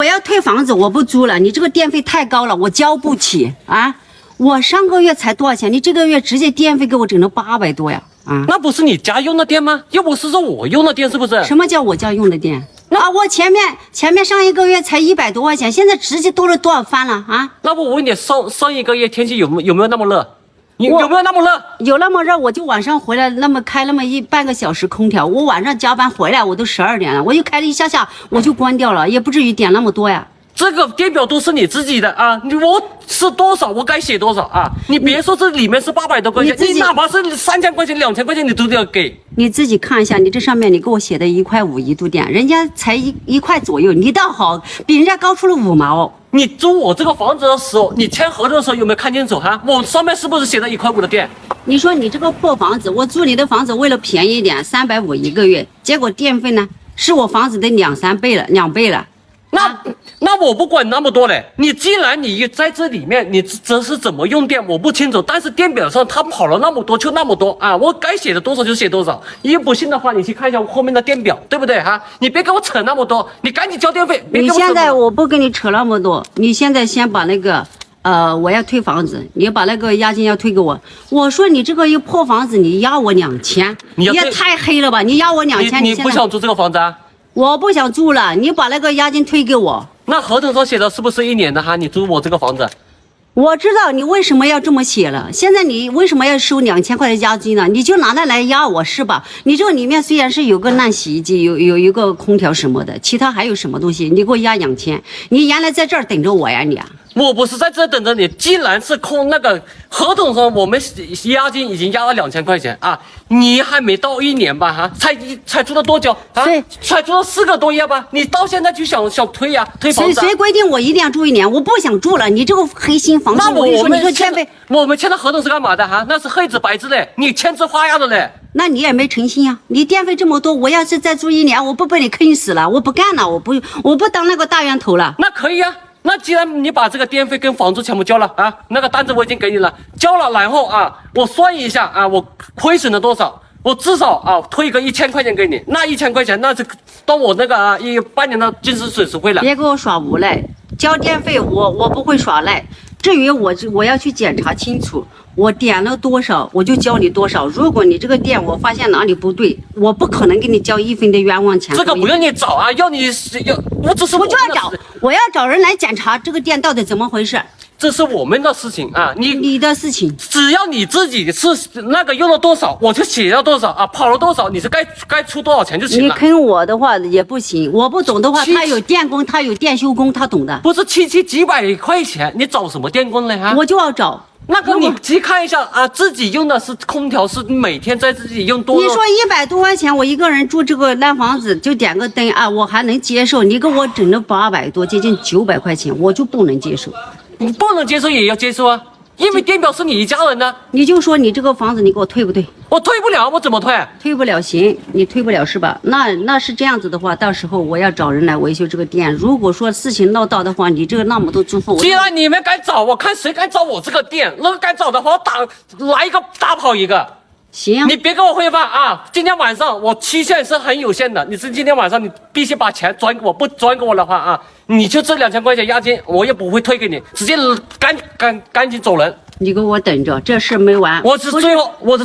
要退房子，我不租了。你这个电费太高了，我交不起啊！我上个月才多少钱？你这个月直接电费给我整了800多呀！啊，那不是你家用的电吗？又不是说我用的电，是不是？什么叫我家用的电？啊，我前面上一个月才100多块钱，现在直接多了多少番了啊？那我问你，上一个月天气有没有那么热？有没有那么热？有那么热，我就晚上回来开那么半个小时空调。我晚上加班回来，我都12点了，我就开了一下下，我就关掉了，也不至于点那么多呀。这个电表都是你自己的啊，我是多少我该写多少啊！你别说这里面是800多块钱，你哪怕是3000块钱、2000块钱，你都得要给。你自己看一下，你这上面你给我写的1块5一度电，人家才一块左右，你倒好，比人家高出了5毛。你租我这个房子的时候，你签合同的时候有没有看清楚哈？我上面是不是写的1块5的电？你说你这个破房子，我租你的房子为了便宜一点，350一个月，结果电费呢是我房子的2倍了。那我不管那么多嘞。你既然你在这里面，你这是怎么用电我不清楚，但是电表上它跑了那么多就那么多啊，我该写的多少就写多少。你不信的话，你去看一下我后面的电表，对不对哈？你别给我扯那么多，你赶紧交电费。你现在我不跟你扯那么多，你现在先把那个我要退房子，你把那个押金要退给我。我说你这个一破房子，你压我2000，你也太黑了吧？你压我2000，你不想租这个房子啊？我不想住了，你把那个押金退给我。那合同上写的是不是1年的哈？你租我这个房子，我知道你为什么要这么写了。现在你为什么要收2000块的押金呢？你就拿那来压我是吧？你这个里面虽然是有个烂洗衣机，有一个空调什么的，其他还有什么东西？你给我压2000，你原来在这儿等着我呀你啊？我不是在这等着你，既然是那个合同上我们押金已经压了2000块钱啊，你还没到1年吧哈，才租了多久啊？才租了4个多月吧？你到现在就想退呀？退房子？谁规定我一定要住1年？我不想住了，你这个黑心房子，那我跟你说，你这电费，我们签的合同是干嘛的哈？那是黑纸白字的，你签字画押的嘞。那你也没诚信呀！你电费这么多，我要是再住1年，我不被你坑死了，我不干了，我不当那个大冤头了。那可以呀。那既然你把这个电费跟房租全部交了啊，那个单子我已经给你了，交了，然后啊，我算一下啊，我亏损了多少，我至少啊退个1000块钱给你，那1000块钱那是当我那个半年的净损失费了。别给我耍无赖，交电费我不会耍赖。至于我要去检查清楚，我点了多少我就交你多少。如果你这个电我发现哪里不对，我不可能给你交1分的冤枉钱。这个不用你找啊，我只是我就要找，我要找人来检查这个电到底怎么回事。这是我们的事情啊，你的事情，只要你自己是那个用了多少，我就写了多少啊，跑了多少，你是该出多少钱就行了。你坑我的话也不行，我不懂的话，他有电工，他有电修工，他懂的。不是几百块钱，你找什么电工呢？哈，我就要找。那个你去看一下啊，自己用的是空调，是每天在自己用多。你说100多块钱，我一个人住这个烂房子就点个灯啊，我还能接受。你给我整了800多，接近900块钱，我就不能接受。你不能接受也要接受啊，因为电表是你一家人的。你就说你这个房子你给我退不退？我退不了，我怎么退？退不了行，你退不了是吧？那是这样子的话，到时候我要找人来维修这个电。如果说事情闹大的话，你这个那么多租户，既然你们敢找，我看谁敢找我这个店。那个敢找的话，我来一个打跑一个。行啊，你别给我汇发啊！今天晚上我期限是很有限的，你是今天晚上你必须把钱转给我，不转给我的话啊，你就这2000块钱押金，我也不会退给你，直接赶紧走人。你给我等着，这事没完。我是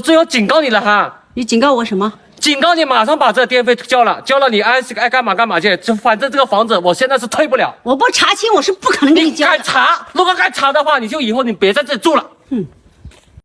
最后警告你了哈！你警告我什么？警告你马上把这个电费交了你爱干嘛干嘛去，反正这个房子我现在是退不了。我不查清，我是不可能给你交的。如果敢查的话，你就以后你别在这里住了。